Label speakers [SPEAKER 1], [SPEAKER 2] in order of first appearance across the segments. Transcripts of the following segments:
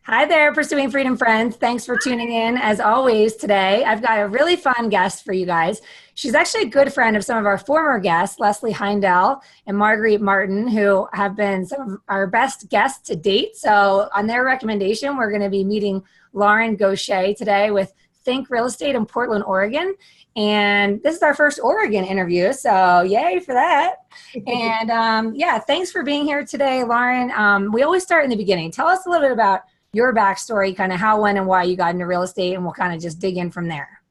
[SPEAKER 1] Hi there, Pursuing Freedom friends. Thanks for tuning in. As always, today I've got a really fun guest for you guys. She's actually a good friend of some of our former guests, Leslie Heindel and Marguerite Martin, who have been some of our best guests to date. So, on their recommendation, we're going to be meeting Lauren Goche today with Think Real Estate in Portland, Oregon. And this is our first Oregon interview, so yay for that. And yeah, thanks for being here today, Lauren. We always start in the beginning. Tell us a little bit about your backstory, kind of how, when, and why you got into real estate, and we'll kind of just dig in from there.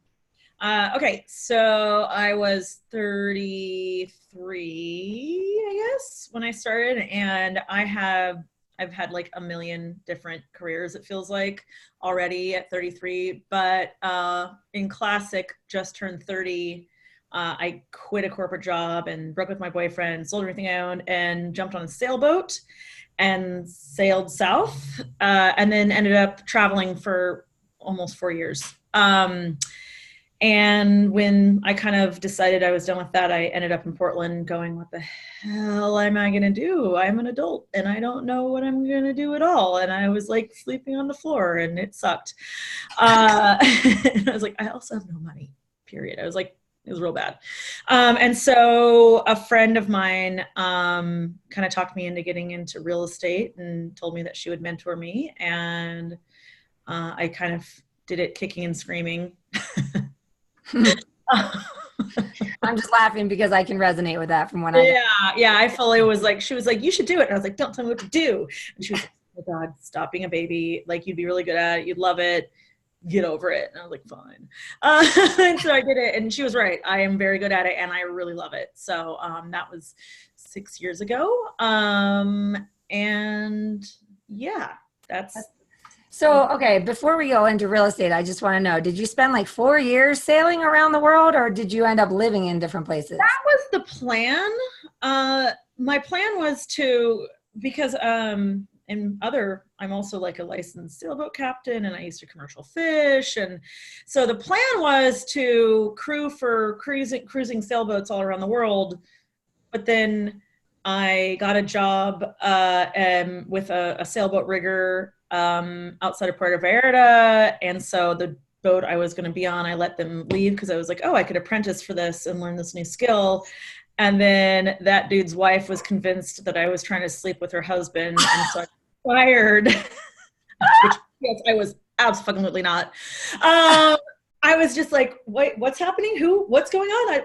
[SPEAKER 2] Okay, so I was 33, I guess, when I started, and I've had like a million different careers, it feels like, already at 33, but in classic, just turned 30, I quit a corporate job and broke with my boyfriend, sold everything I owned, and jumped on a sailboat and sailed south, and then ended up traveling for almost 4 years. And when I kind of decided I was done with that, I ended up in Portland going, what the hell am I going to do? I'm an adult and I don't know what I'm going to do at all. And I was like sleeping on the floor and it sucked. And I was like, I also have no money, period. I was like, it was real bad. And so a friend of mine kind of talked me into getting into real estate and told me that she would mentor me. And I kind of did it kicking and screaming.
[SPEAKER 1] I'm just laughing because I can resonate with that from when
[SPEAKER 2] I fully was like, she was like, you should do it. And I was like, don't tell me what to do. And she was like, oh my God, stop being a baby. Like, you'd be really good at it. You'd love it. Get over it. And I was like, fine. And so I did it, and she was right. I am very good at it and I really love it. So that was 6 years ago. And yeah, that's
[SPEAKER 1] So, okay, before we go into real estate, I just want to know, did you spend like 4 years sailing around the world, or did you end up living in different places?
[SPEAKER 2] That was the plan. My plan was to, because I'm also like a licensed sailboat captain, and I used to commercial fish. And so the plan was to crew for cruising sailboats all around the world. But then I got a job with a sailboat rigger outside of Puerto Vallarta. And so the boat I was going to be on, I let them leave because I was like, oh, I could apprentice for this and learn this new skill. And then that dude's wife was convinced that I was trying to sleep with her husband. And so I fired, which yes, I was absolutely not. I was just like, wait, what's happening? What's going on?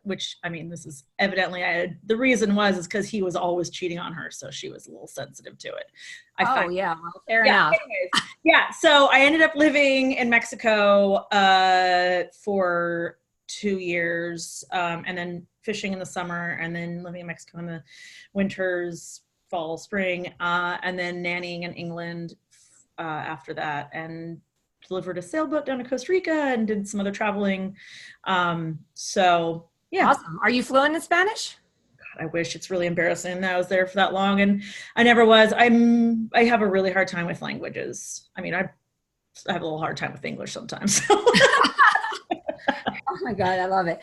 [SPEAKER 2] Which, I mean, this is evidently, the reason is because he was always cheating on her. So she was a little sensitive to it.
[SPEAKER 1] Yeah, well, fair enough.
[SPEAKER 2] Anyways, yeah. So I ended up living in Mexico for 2 years, and then fishing in the summer, and then living in Mexico in the winters, fall, spring, and then nannying in England after that, and delivered a sailboat down to Costa Rica and did some other traveling. So yeah.
[SPEAKER 1] Awesome. Are you fluent in Spanish?
[SPEAKER 2] God, I wish. It's really embarrassing that I was there for that long, and I never was. I have a really hard time with languages. I mean, I have a little hard time with English sometimes.
[SPEAKER 1] Oh my God, I love it.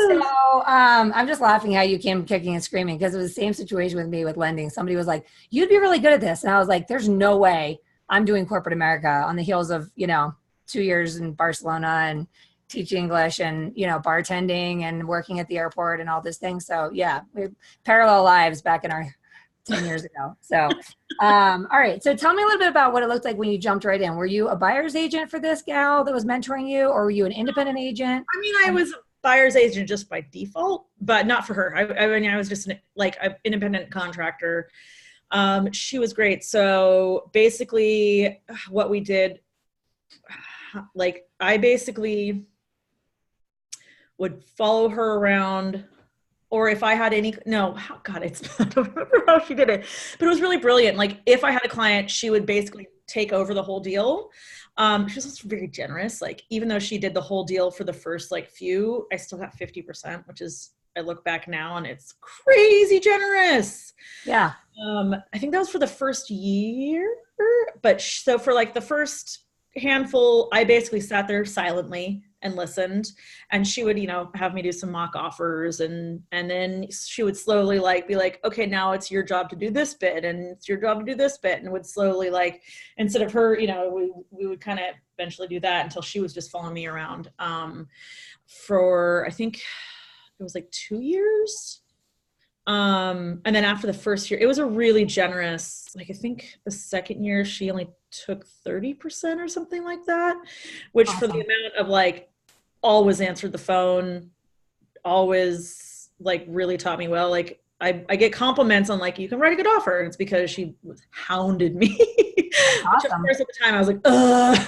[SPEAKER 1] So I'm just laughing how you came kicking and screaming, because it was the same situation with me with lending. Somebody was like, you'd be really good at this. And I was like, there's no way I'm doing corporate America on the heels of, 2 years in Barcelona and teaching English and, bartending and working at the airport and all these things. So yeah, we parallel lives back in our 10 years ago. So, all right. So tell me a little bit about what it looked like when you jumped right in. Were you a buyer's agent for this gal that was mentoring you, or were you an independent agent?
[SPEAKER 2] I mean, I was a buyer's agent just by default, but not for her. I mean, I was just an independent contractor. She was great. So basically what we did, like, I basically would follow her around, or if I had I don't remember how she did it, but it was really brilliant. Like, if I had a client, she would basically take over the whole deal. She was also very generous. Like, even though she did the whole deal for the first few, I still got 50%, which is, I look back now and it's crazy generous.
[SPEAKER 1] Yeah.
[SPEAKER 2] I think that was for the first year, but so for the first handful, I basically sat there silently and listened. And she would, have me do some mock offers, and then she would slowly be like, okay, now it's your job to do this bit, and it's your job to do this bit, and would slowly instead of her, we would kind of eventually do that until she was just following me around for, I think it was 2 years. And then after the first year, it was a really generous, I think the second year she only took 30% or something like that, which
[SPEAKER 1] Awesome.
[SPEAKER 2] for the amount of always answered the phone, always really taught me well. I get compliments on you can write a good offer. And it's because she hounded me. Which of
[SPEAKER 1] Awesome.
[SPEAKER 2] course at the time I was like, ugh,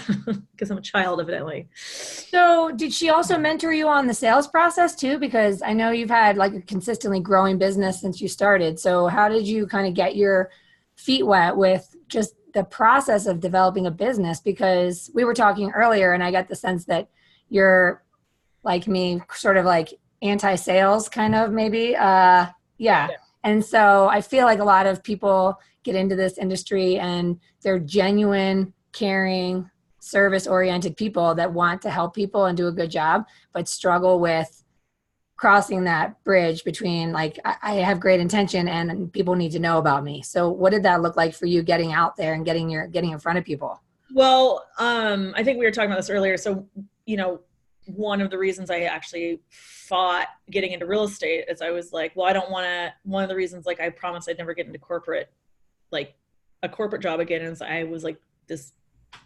[SPEAKER 2] because I'm a child evidently.
[SPEAKER 1] So did she also mentor you on the sales process too? Because I know you've had a consistently growing business since you started. So how did you kind of get your feet wet with just the process of developing a business? Because we were talking earlier and I got the sense that you're like me, sort of anti-sales kind of maybe. Yeah. And so I feel like a lot of people get into this industry and they're genuine, caring, service-oriented people that want to help people and do a good job, but struggle with crossing that bridge between I have great intention and people need to know about me. So what did that look like for you getting out there and getting in front of people?
[SPEAKER 2] Well, I think we were talking about this earlier. So, one of the reasons I actually fought getting into real estate is I was like, well, I don't want to, one of the reasons, I promised I'd never get into corporate, a corporate job again. And so I was this,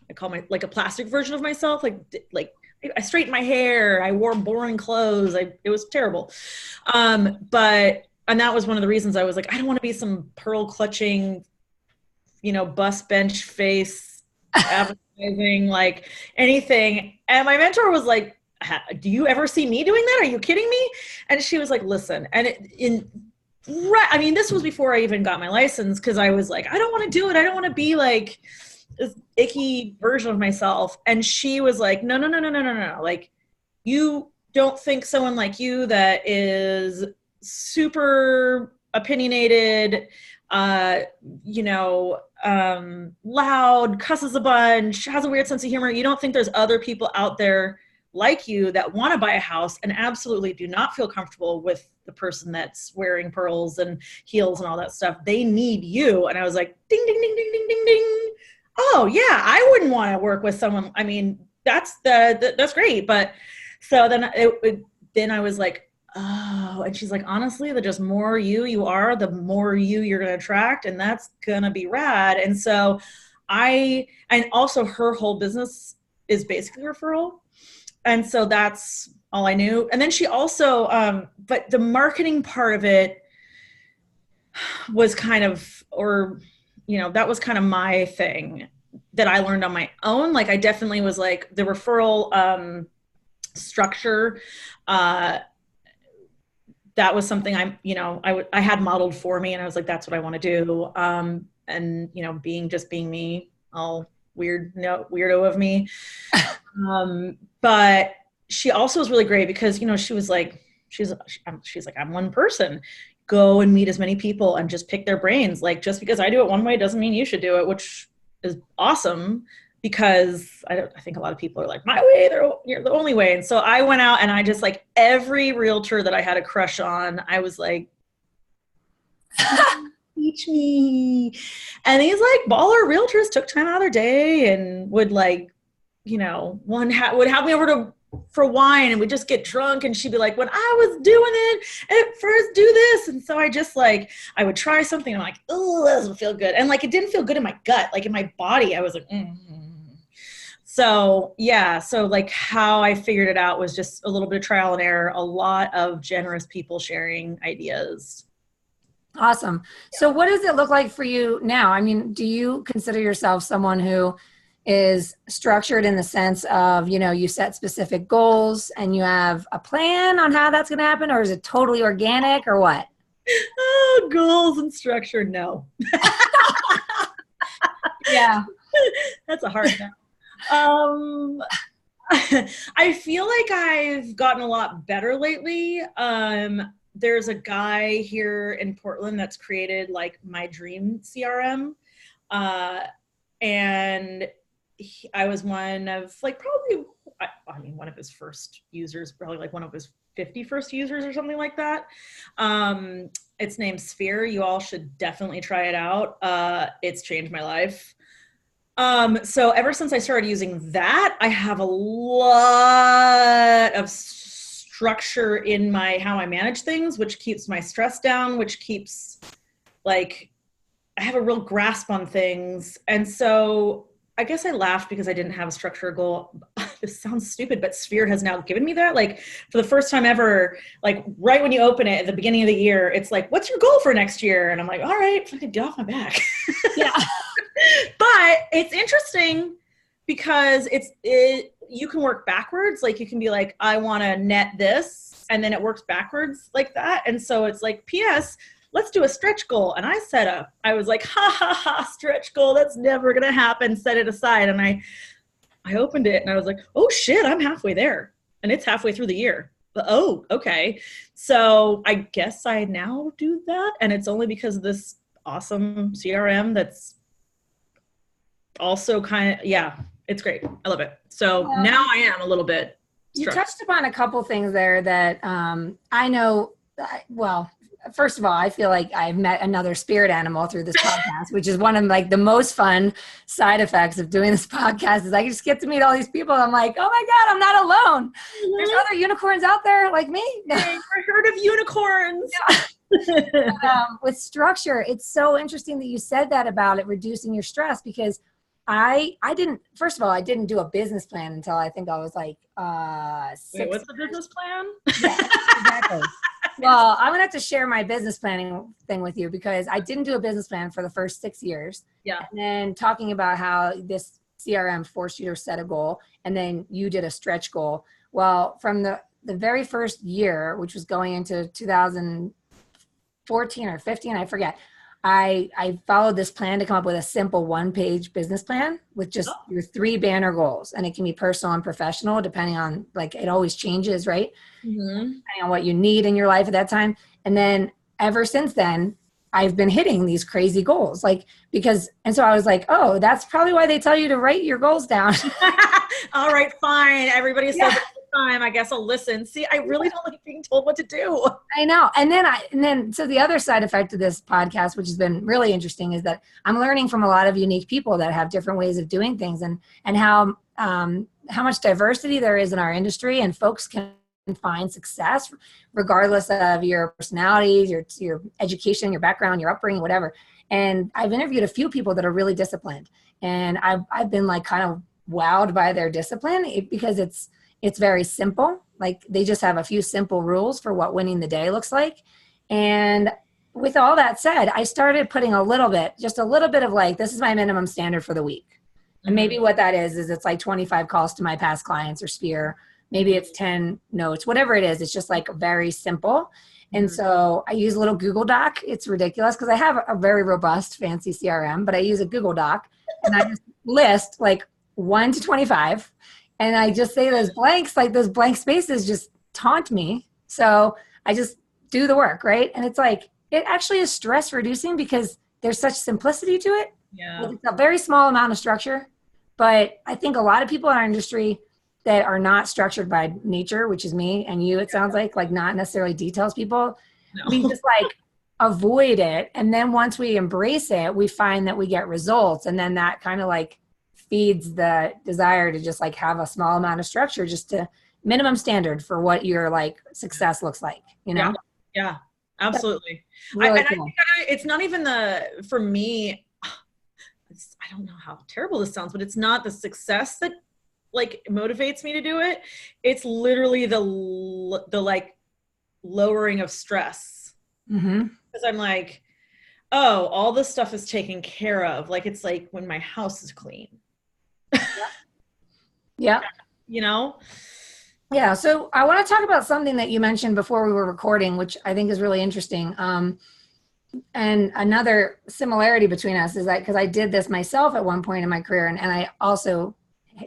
[SPEAKER 2] I call my, a plastic version of myself. I straightened my hair. I wore boring clothes. It was terrible. And that was one of the reasons I was like, I don't want to be some pearl clutching, bus bench face advertising, anything. And my mentor was like, do you ever see me doing that? Are you kidding me? And she was like, listen, and this was before I even got my license. Cause I was like, I don't want to do it. I don't want to be this icky version of myself. And she was like, no. You don't think someone like you that is super opinionated, loud, cusses a bunch, has a weird sense of humor. You don't think there's other people out there like you that want to buy a house and absolutely do not feel comfortable with the person that's wearing pearls and heels and all that stuff. They need you. And I was like, ding, ding, ding, ding, ding, ding, ding. Oh yeah, I wouldn't want to work with someone. I mean, that's great. But so then I was like, oh, and she's like, honestly, the just more you are, the more you're going to attract. And that's going to be rad. And so and also her whole business is basically referral. And so that's all I knew. And then she also, but the marketing part of it was kind of, that was kind of my thing that I learned on my own. I definitely was the referral structure, that was something I had modeled for me, and I was like, that's what I want to do. And being me, all weirdo of me. But she also was really great because, she was like, she's like, I'm one person. Go and meet as many people and just pick their brains. Just because I do it one way doesn't mean you should do it, which is awesome because I think a lot of people are like, my way, you're the only way. And so I went out and I just every realtor that I had a crush on, I was like, teach me. And these baller realtors took time out of their day and would one would have me over for wine and we'd just get drunk, and she'd be like, when I was doing it at first, do this. And so I just I would try something and I'm like, oh, that doesn't feel good. And it didn't feel good in my gut, in my body. I was like, So yeah, so how I figured it out was just a little bit of trial and error, a lot of generous people sharing ideas.
[SPEAKER 1] Awesome. So what does it look like for you now? I mean, do you consider yourself someone who is structured in the sense of, you set specific goals and you have a plan on how that's going to happen, or is it totally organic or what?
[SPEAKER 2] Oh, goals and structure. No.
[SPEAKER 1] Yeah.
[SPEAKER 2] That's a hard no. I feel like I've gotten a lot better lately. There's a guy here in Portland that's created my dream CRM. And I was one of probably I mean, one of his first users, probably like one of his 50 first users or something like that. It's named Sphere. You all should definitely try it out. It's changed my life. So ever since I started using that, I have a lot of structure in how I manage things, which keeps my stress down, which keeps like, I have a real grasp on things. And so I guess I laughed because I didn't have a structure or goal. This sounds stupid, but Sphere has now given me that. Like for the first time ever, like right when you open it at the beginning of the year, it's like, what's your goal for next year? And I'm like, all right, fucking get off my back.
[SPEAKER 1] Yeah.
[SPEAKER 2] But it's interesting because you can work backwards. Like you can be like, I want to net this, and then it works backwards like that. And so it's like, P.S., let's do a stretch goal. And I was like, stretch goal. That's never going to happen. Set it aside. And I opened it and I was like, oh shit, I'm halfway there. And it's halfway through the year. But, oh, okay. So I guess I now do that. And it's only because of this awesome CRM that's also it's great. I love it. So now I am a little bit stressed.
[SPEAKER 1] You touched upon a couple things there that I know, well, first of all, I feel like I've met another spirit animal through this podcast, which is one of like the most fun side effects of doing this podcast is I just get to meet all these people. I'm like, oh my God, I'm not alone. There's other unicorns out there like me.
[SPEAKER 2] I heard of unicorns.
[SPEAKER 1] Yeah. With structure, it's so interesting that you said that about it reducing your stress because I didn't do a business plan until I think I was like 6
[SPEAKER 2] Wait, what's the business plan?
[SPEAKER 1] Yeah, exactly. Well, I'm going to have to share my business planning thing with you because I didn't do a business plan for the first 6 years.
[SPEAKER 2] Yeah.
[SPEAKER 1] And then talking about how this CRM forced you to set a goal and then you did a stretch goal. Well, from the very first year, which was going into 2014 or 15, I forget, I followed this plan to come up with a simple 1-page business plan with just your 3 banner goals. And it can be personal and professional, depending on, like, it always changes, right?
[SPEAKER 2] Mm-hmm.
[SPEAKER 1] Depending on what you need in your life at that time. And then ever since then, I've been hitting these crazy goals. So I was like, oh, that's probably why they tell you to write your goals down.
[SPEAKER 2] All right, fine. Everybody says it all the time. I guess I'll listen. See, I really don't like being told what to do.
[SPEAKER 1] I know. And then so the other side effect of this podcast, which has been really interesting, is that I'm learning from a lot of unique people that have different ways of doing things and how much diversity there is in our industry, and folks can find success regardless of your personality, your education, your background, your upbringing, whatever. And I've interviewed a few people that are really disciplined, and I've been like kind of wowed by their discipline because it's very simple. Like they just have a few simple rules for what winning the day looks like. And with all that said, I started putting just a little bit of like, this is my minimum standard for the week. And maybe what that is it's like 25 calls to my past clients or Sphere. Maybe it's 10 notes, whatever it is. It's just like very simple. And so I use a little Google Doc. It's ridiculous because I have a very robust, fancy CRM, but I use a Google Doc and I just list like 1 to 25. And I just say those blanks, like those blank spaces just taunt me. So I just do the work, right? And it's like, it actually is stress reducing because there's such simplicity to it.
[SPEAKER 2] Yeah.
[SPEAKER 1] It's a very small amount of structure. But I think a lot of people in our industry that are not structured by nature, which is me and you, it sounds like not necessarily details people.
[SPEAKER 2] No.
[SPEAKER 1] We just like avoid it. And then once we embrace it, we find that we get results. And then that kind of like feeds the desire to just like have a small amount of structure, just to minimum standard for what your like success looks like, you know?
[SPEAKER 2] Yeah, absolutely.
[SPEAKER 1] Really
[SPEAKER 2] I
[SPEAKER 1] cool.
[SPEAKER 2] think it's not even for me, I don't know how terrible this sounds, but it's not the success that like motivates me to do it. It's literally the like lowering of stress. Because I'm like, oh, all this stuff is taken care of. Like, it's like when my house is clean.
[SPEAKER 1] Yeah.
[SPEAKER 2] You know?
[SPEAKER 1] Yeah. So I want to talk about something that you mentioned before we were recording, which I think is really interesting. And another similarity between us is that because I did this myself at one point in my career, and I also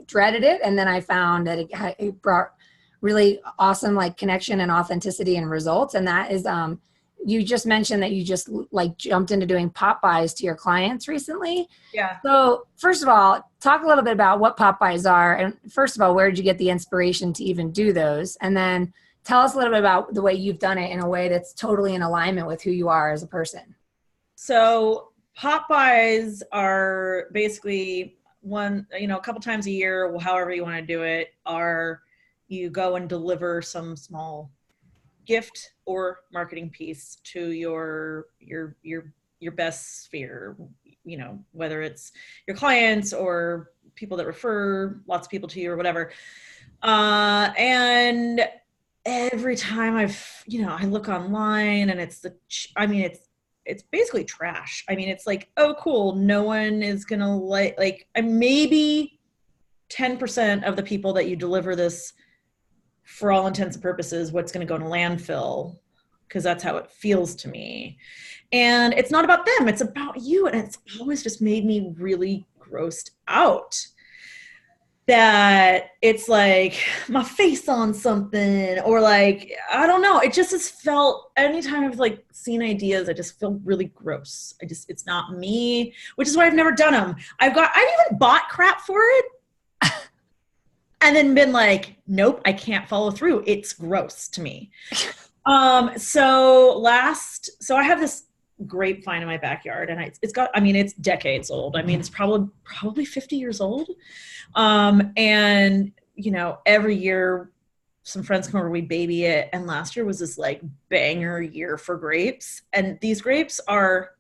[SPEAKER 1] dreaded it. And then I found that it brought really awesome like connection and authenticity and results. And that is you just mentioned that you just like jumped into doing pop buys to your clients recently.
[SPEAKER 2] Yeah.
[SPEAKER 1] So first of all, talk a little bit about what pop buys are. And first of all, where did you get the inspiration to even do those? And then tell us a little bit about the way you've done it in a way that's totally in alignment with who you are as a person.
[SPEAKER 2] So pop buys are basically a couple times a year, however you want to do it, are you go and deliver some small gift or marketing piece to your best sphere, whether it's your clients or people that refer lots of people to you or whatever. And every time I look online and it's basically trash. I mean, it's like, oh, cool. No one is going to maybe 10% of the people that you deliver this, for all intents and purposes, what's going to go in a landfill, because that's how it feels to me. And it's not about them. It's about you. And it's always just made me really grossed out that it's like my face on something, or like, I don't know. It just has felt, anytime I've like seen ideas, I just feel really gross. It's not me, which is why I've never done them. I've even bought crap for it and then been like, nope, I can't follow through. It's gross to me. So I have this grapevine in my backyard, and it's decades old. I mean, it's probably 50 years old. And every year some friends come over, we baby it. And last year was this like banger year for grapes. And these grapes are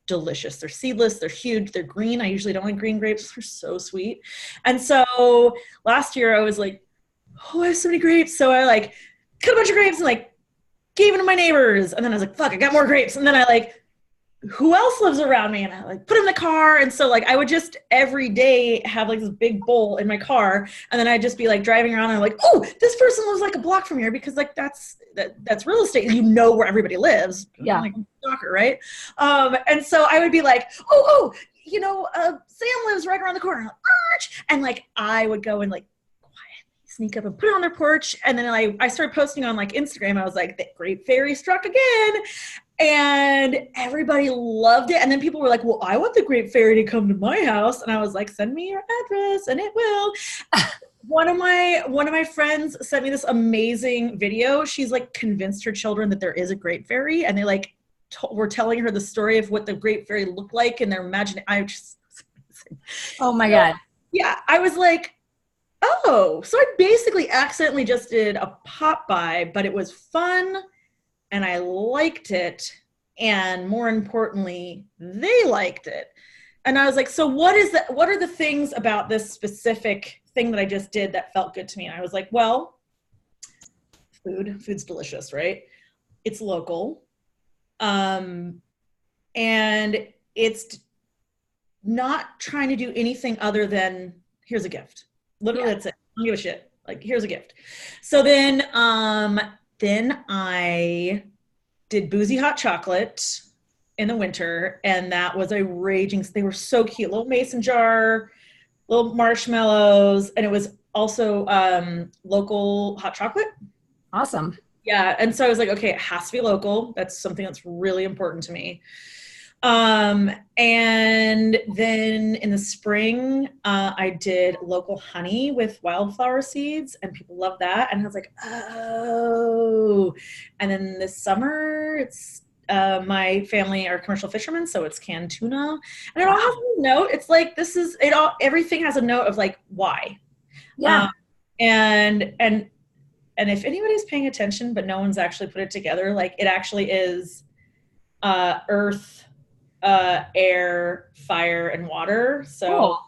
[SPEAKER 2] delicious. They're seedless. They're huge. They're green. I usually don't like green grapes. They're so sweet. And so last year I was like, oh, I have so many grapes. So I like cut a bunch of grapes and like gave them to my neighbors. And then I was like, fuck, I got more grapes. And then I like, who else lives around me? And I like put in the car. And so like, I would just every day have like this big bowl in my car. And then I'd just be like driving around and I'm like, oh, this person lives like a block from here, because like that's real estate. You know where everybody lives.
[SPEAKER 1] Yeah.
[SPEAKER 2] I'm like a stalker, right? And so I would be like, Sam lives right around the corner. And like, I would go and like sneak up and put it on their porch. And then I started posting on like Instagram. I was like, the Grape Fairy struck again. And everybody loved it. And then people were like, well, I want the Grape Fairy to come to my house. And I was like, send me your address and it will. One of my friends sent me this amazing video. She's like convinced her children that there is a Grape Fairy, and they like were telling her the story of what the Grape Fairy looked like, and they're imagining.
[SPEAKER 1] Oh my God.
[SPEAKER 2] Yeah. I was like, oh, so I basically accidentally just did a pop by, but it was fun and I liked it. And more importantly, they liked it. And I was like, so what are the things about this specific thing that I just did that felt good to me? And I was like, well, food's delicious, right? It's local. And it's not trying to do anything other than here's a gift. Literally, That's it. I don't give a shit. Like, here's a gift. So then I did boozy hot chocolate in the winter, and that was a raging. They were so cute, little mason jar, little marshmallows, and it was also local hot chocolate.
[SPEAKER 1] Awesome.
[SPEAKER 2] Yeah, and so I was like, okay, it has to be local. That's something that's really important to me. And then in the spring, I did local honey with wildflower seeds, and people love that. And I was like, oh. And then this summer, it's my family are commercial fishermen, so it's canned tuna. And it all has a note. It's like, everything has a note of like, why?
[SPEAKER 1] Yeah.
[SPEAKER 2] And if anybody's paying attention, but no one's actually put it together, like it actually is earth, air, fire, and water. So, cool.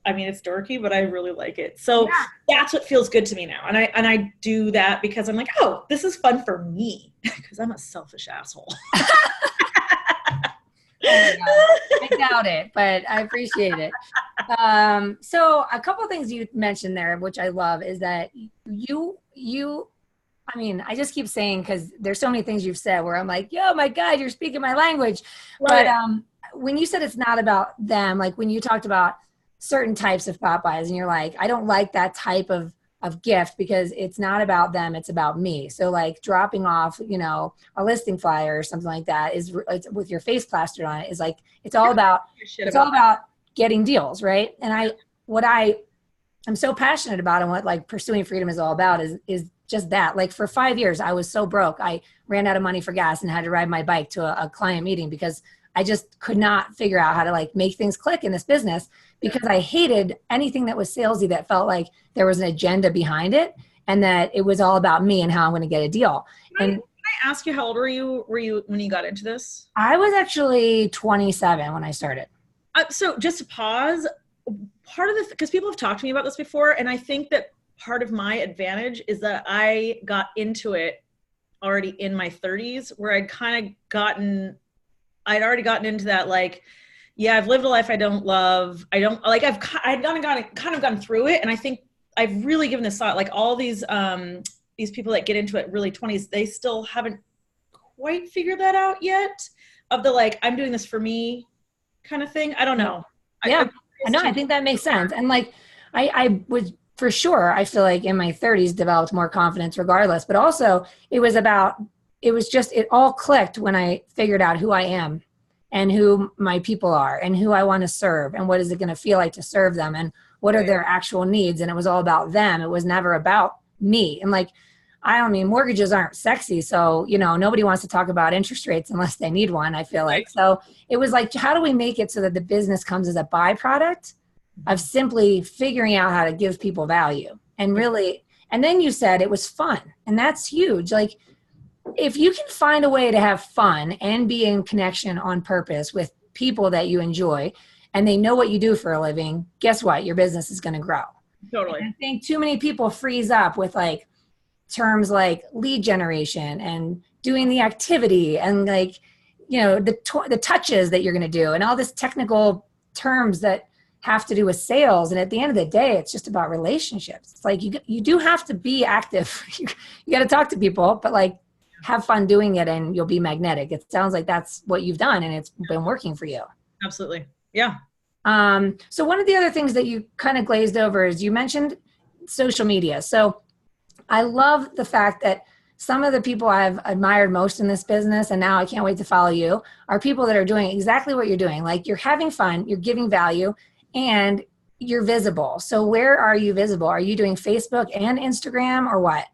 [SPEAKER 2] I mean, it's dorky, but I really like it. So That's what feels good to me now. And I do that because I'm like, oh, this is fun for me, because I'm a selfish asshole.
[SPEAKER 1] Oh my God. I doubt it, but I appreciate it. So a couple of things you mentioned there, which I love, is that I mean, I just keep saying, because there's so many things you've said where I'm like, yo, my God, you're speaking my language. Right. But when you said it's not about them, like when you talked about certain types of Popeyes and you're like, I don't like that type of of gift because it's not about them, it's about me. So like dropping off, you know, a listing flyer or something like that is it's with your face plastered on it is like, it's all about getting deals. Right. And I'm so passionate about and what like pursuing freedom is all about is just that. Like for 5 years, I was so broke. I ran out of money for gas and had to ride my bike to a client meeting because I just could not figure out how to like make things click in this business because I hated anything that was salesy that felt like there was an agenda behind it and that it was all about me and how I'm going to get a deal.
[SPEAKER 2] Can I ask you, how old were you when you got into this?
[SPEAKER 1] I was actually 27 when I started.
[SPEAKER 2] So just to pause, part of because people have talked to me about this before, and I think that part of my advantage is that I got into it already in my 30s, where I'd already gotten into that, like, yeah, I've lived a life I don't love. I'd kind of gone through it. And I think I've really given this thought, like all these people that get into it really 20s, they still haven't quite figured that out yet of the, like, I'm doing this for me kind of thing. I don't know.
[SPEAKER 1] Yeah, I know. I think that makes sense. And like, I would for sure, I feel like in my 30s developed more confidence regardless, but also it all clicked when I figured out who I am and who my people are and who I want to serve and what is it going to feel like to serve them and what are their actual needs. And it was all about them. It was never about me. And like, mortgages aren't sexy. So, you know, nobody wants to talk about interest rates unless they need one, I feel like. So it was like, how do we make it so that the business comes as a byproduct of simply figuring out how to give people value and really, and then you said it was fun, and that's huge. Like if you can find a way to have fun and be in connection on purpose with people that you enjoy and they know what you do for a living, guess what? Your business is going to grow.
[SPEAKER 2] Totally.
[SPEAKER 1] And I think too many people freeze up with like terms like lead generation and doing the activity and like, you know, the touches that you're going to do and all this technical terms that have to do with sales. And at the end of the day, it's just about relationships. It's like you do have to be active. You got to talk to people, but like have fun doing it and you'll be magnetic. It sounds like that's what you've done and it's been working for you.
[SPEAKER 2] Absolutely. Yeah.
[SPEAKER 1] So one of the other things that you kind of glazed over is you mentioned social media. So I love the fact that some of the people I've admired most in this business, and now I can't wait to follow you, are people that are doing exactly what you're doing. Like you're having fun, you're giving value, and you're visible. So where are you visible? Are you doing Facebook and Instagram or what?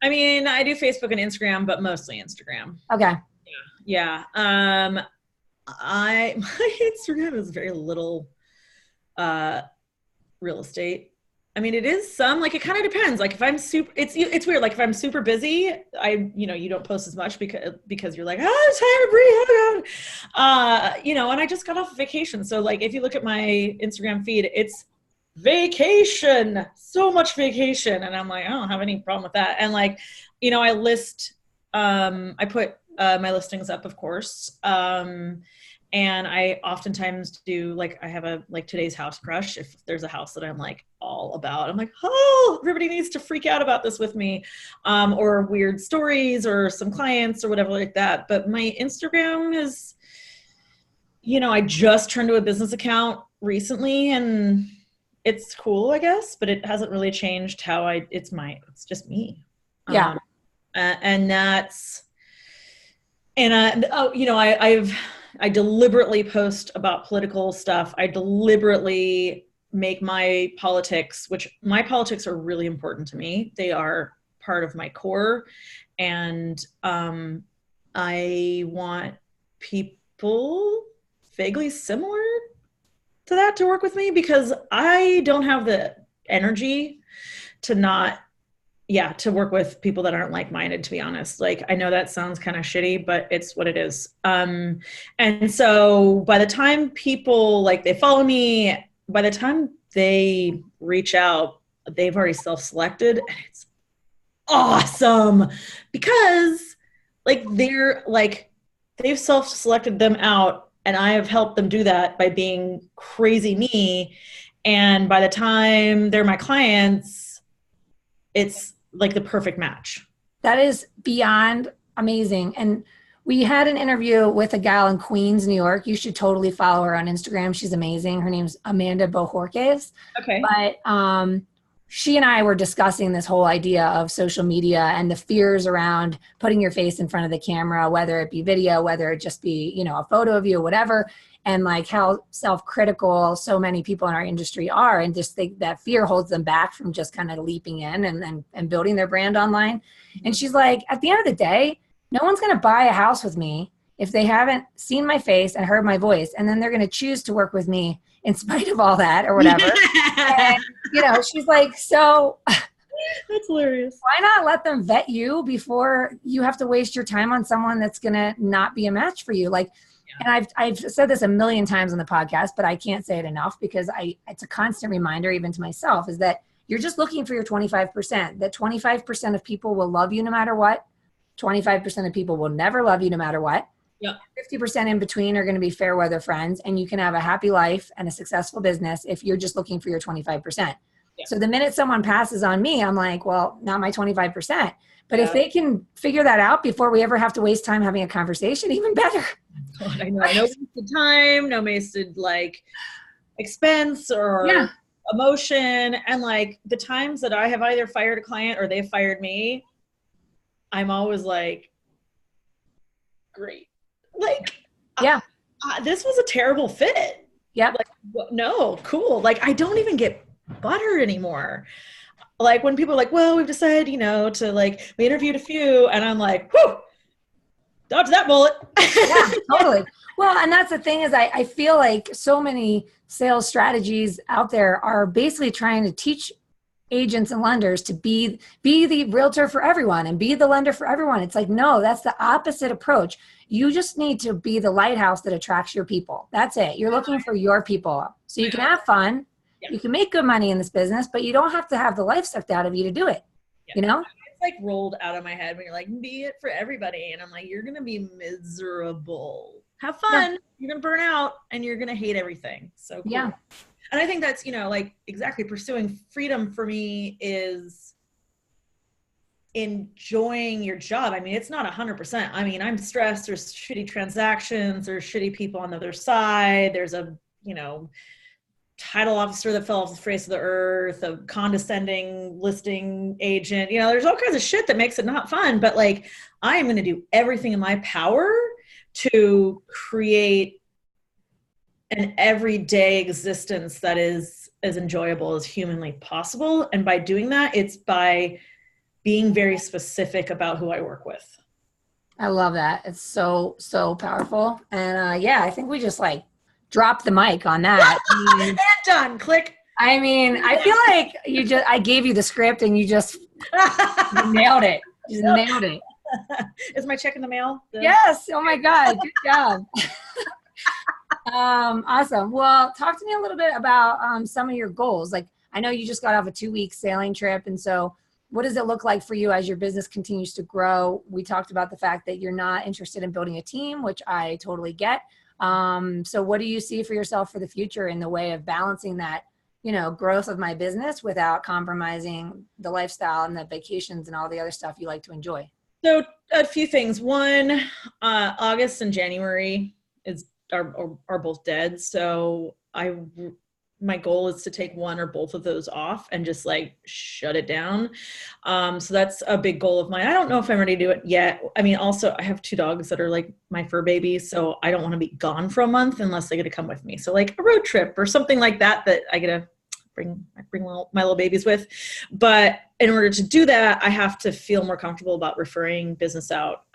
[SPEAKER 2] I mean, I do Facebook and Instagram, but mostly Instagram.
[SPEAKER 1] Okay.
[SPEAKER 2] Yeah. My Instagram is very little real estate. I mean, it is some, like, it kind of depends. Like if I'm it's weird. Like if I'm super busy, you don't post as much because you're like, it's time to breathe. Oh God. And I just got off vacation. So like, if you look at my Instagram feed, it's vacation, so much vacation. And I'm like, I don't have any problem with that. And like, I list, I put my listings up, of course. And I oftentimes do, like, I have today's house crush. If there's a house that I'm like all about, I'm like, oh, everybody needs to freak out about this with me, or weird stories or some clients or whatever like that. But my Instagram is, I just turned to a business account recently and it's cool, I guess, but it hasn't really changed how it's just me.
[SPEAKER 1] Yeah.
[SPEAKER 2] I deliberately post about political stuff. I deliberately make my politics are really important to me. They are part of my core. And I want people vaguely similar to that to work with me because I don't have the energy to work with people that aren't like-minded, to be honest. Like, I know that sounds kind of shitty, but it's what it is. And so by the time people, like, they follow me, by the time they reach out, they've already self-selected, and it's awesome because like they've self-selected them out, and I have helped them do that by being crazy me. And by the time they're my clients, it's like the perfect match.
[SPEAKER 1] That is beyond amazing. And we had an interview with a gal in Queens, New York. You should totally follow her on Instagram. She's amazing. Her name's Amanda Bohorquez.
[SPEAKER 2] Okay.
[SPEAKER 1] But she and I were discussing this whole idea of social media and the fears around putting your face in front of the camera, whether it be video, whether it just be, you know, a photo of you or whatever, and like how self-critical so many people in our industry are, and just think that fear holds them back from just kind of leaping in and building their brand online. And she's like, at the end of the day, no one's going to buy a house with me if they haven't seen my face and heard my voice, and then they're going to choose to work with me in spite of all that or whatever. And, you know, she's like, so
[SPEAKER 2] that's hilarious.
[SPEAKER 1] Why not let them vet you before you have to waste your time on someone that's going to not be a match for you? Like, and I've said this a million times on the podcast, but I can't say it enough because it's a constant reminder, even to myself, is that you're just looking for your 25%, that 25% of people will love you no matter what. 25% of people will never love you no matter what.
[SPEAKER 2] Yep.
[SPEAKER 1] 50% in between are going to be fair weather friends, and you can have a happy life and a successful business if you're just looking for your 25%. Yeah. So the minute someone passes on me, I'm like, well, not my 25%. But if they can figure that out before we ever have to waste time having a conversation, even better.
[SPEAKER 2] I know. No wasted time, no wasted like expense or emotion. And like the times that I have either fired a client or they've fired me, I'm always like, great. Like, this was a terrible fit.
[SPEAKER 1] Yeah.
[SPEAKER 2] Like, no, cool. Like, I don't even get butter anymore. Like when people are like, well, we've decided, you know, to like, we interviewed a few, and I'm like, whew, dodge that bullet.
[SPEAKER 1] Yeah, totally. Well, and that's the thing is I feel like so many sales strategies out there are basically trying to teach agents and lenders to be the realtor for everyone and be the lender for everyone. It's like, no, that's the opposite approach. You just need to be the lighthouse that attracts your people. That's it. You're looking for your people. So you can have fun. Yeah. You can make good money in this business, but you don't have to have the life sucked out of you to do it. Yeah. You know?
[SPEAKER 2] It's like rolled out of my head when you're like, be it for everybody. And I'm like, you're going to be miserable. Have fun. Yeah. You're going to burn out and you're going to hate everything. So cool.
[SPEAKER 1] Yeah.
[SPEAKER 2] And I think that's, you know, like exactly pursuing freedom for me is enjoying your job. I mean, it's not 100%. I mean, I'm stressed. There's shitty transactions. There's shitty people on the other side. There's a, you know, title officer that fell off the face of the earth, a condescending listing agent. You know, there's all kinds of shit that makes it not fun. But like, I am going to do everything in my power to create an everyday existence that is as enjoyable as humanly possible. And by doing that, it's by being very specific about who I work with.
[SPEAKER 1] I love that. It's so, so powerful. And I think we just like dropped the mic on that.
[SPEAKER 2] And done. Click.
[SPEAKER 1] I mean, I feel like I gave you the script and you just nailed it. Just nailed it.
[SPEAKER 2] Is my check in the mail?
[SPEAKER 1] Yes. Oh my God. Good job. Awesome. Well, talk to me a little bit about some of your goals. Like, I know you just got off a 2-week sailing trip. And so what does it look like for you as your business continues to grow? We talked about the fact that you're not interested in building a team, which I totally get. So what do you see for yourself for the future in the way of balancing that, you know, growth of my business without compromising the lifestyle and the vacations and all the other stuff you like to enjoy?
[SPEAKER 2] So a few things. One, August and January are both dead. So my goal is to take one or both of those off and just like shut it down. So that's a big goal of mine. I don't know if I'm ready to do it yet. I mean, also I have 2 dogs that are like my fur babies. So I don't want to be gone for a month unless they get to come with me. So like a road trip or something like that I get to bring my little babies with. But in order to do that, I have to feel more comfortable about referring business out.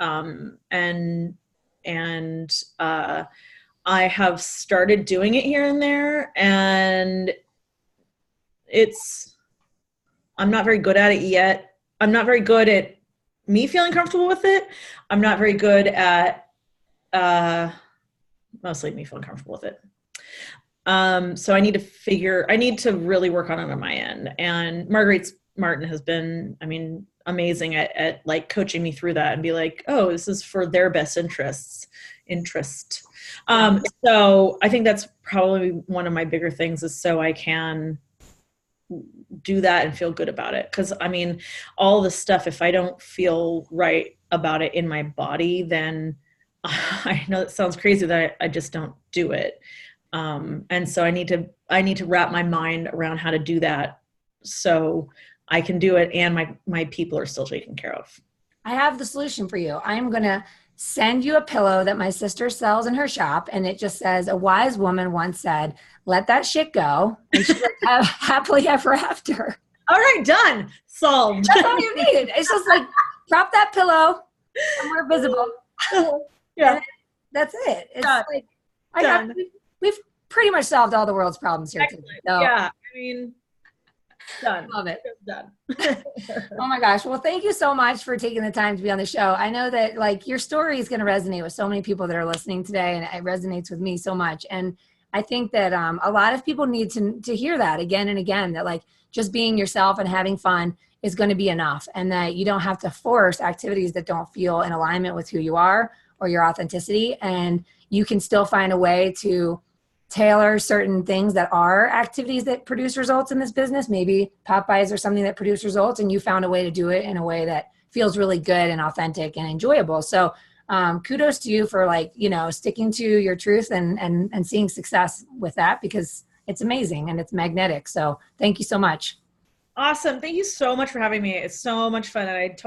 [SPEAKER 2] I have started doing it here and there, and I'm not very good at it yet. I'm not very good at me feeling comfortable with it. I'm not very good at mostly me feeling comfortable with it. So I need to really work on it on my end. And Marguerite Martin has been, I mean, amazing at like coaching me through that and be like, oh, this is for their best interest. So I think that's probably one of my bigger things is so I can do that and feel good about it. Cause I mean, all this stuff, if I don't feel right about it in my body, then I know it sounds crazy that I just don't do it. And so I need to wrap my mind around how to do that so I can do it and my people are still taken care of.
[SPEAKER 1] I have the solution for you. I'm going to send you a pillow that my sister sells in her shop. And it just says, a wise woman once said, let that shit go. And she's like, happily ever after.
[SPEAKER 2] All right, done. Solved.
[SPEAKER 1] That's all you need. It's just like, drop that pillow somewhere visible.
[SPEAKER 2] Yeah.
[SPEAKER 1] That's it. It's
[SPEAKER 2] done.
[SPEAKER 1] Like, we've pretty much solved all the world's problems here today. So.
[SPEAKER 2] Yeah. I mean, done.
[SPEAKER 1] Love it.
[SPEAKER 2] Done.
[SPEAKER 1] Oh my gosh. Well, thank you so much for taking the time to be on the show. I know that like your story is going to resonate with so many people that are listening today, and it resonates with me so much. And I think that a lot of people need to hear that again and again, that like just being yourself and having fun is going to be enough, and that you don't have to force activities that don't feel in alignment with who you are or your authenticity. And you can still find a way to tailor certain things that are activities that produce results in this business. Maybe Popeyes or something that produce results, and you found a way to do it in a way that feels really good and authentic and enjoyable. So kudos to you for like, you know, sticking to your truth and seeing success with that, because it's amazing and it's magnetic. So thank you so much.
[SPEAKER 2] Awesome. Thank you so much for having me. It's so much fun. And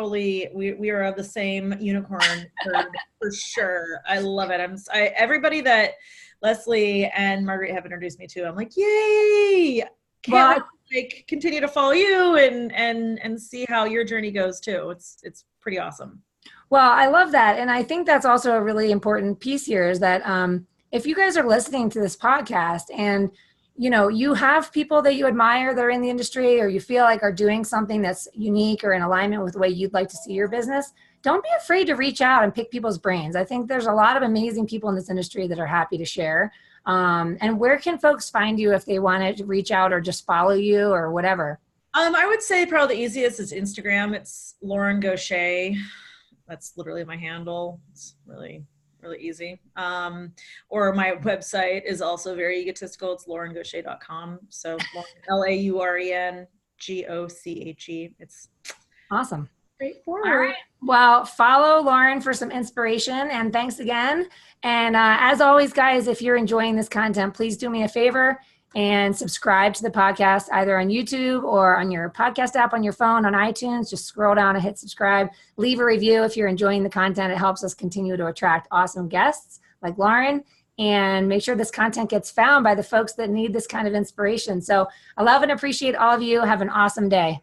[SPEAKER 2] we are of the same unicorn herd for sure. I love it. Everybody that Leslie and Marguerite have introduced me to, I'm like, yay! Can't like continue to follow you and see how your journey goes too. It's pretty awesome.
[SPEAKER 1] Well, I love that. And I think that's also a really important piece here is that if you guys are listening to this podcast and you know, you have people that you admire that are in the industry, or you feel like are doing something that's unique or in alignment with the way you'd like to see your business, don't be afraid to reach out and pick people's brains. I think there's a lot of amazing people in this industry that are happy to share. And where can folks find you if they want to reach out or just follow you or whatever?
[SPEAKER 2] I would say probably the easiest is Instagram. It's Lauren Goche. That's literally my handle. It's really easy. Or my website is also very egotistical. It's laurengoche.com. So LaurenGoche. It's
[SPEAKER 1] awesome.
[SPEAKER 2] Straightforward.
[SPEAKER 1] All right. Well, follow Lauren for some inspiration, and thanks again. And as always, guys, if you're enjoying this content, please do me a favor and subscribe to the podcast either on YouTube or on your podcast app on your phone, on iTunes. Just scroll down and hit subscribe. Leave a review if you're enjoying the content. It helps us continue to attract awesome guests like Lauren, and make sure this content gets found by the folks that need this kind of inspiration. So I love and appreciate all of you. Have an awesome day.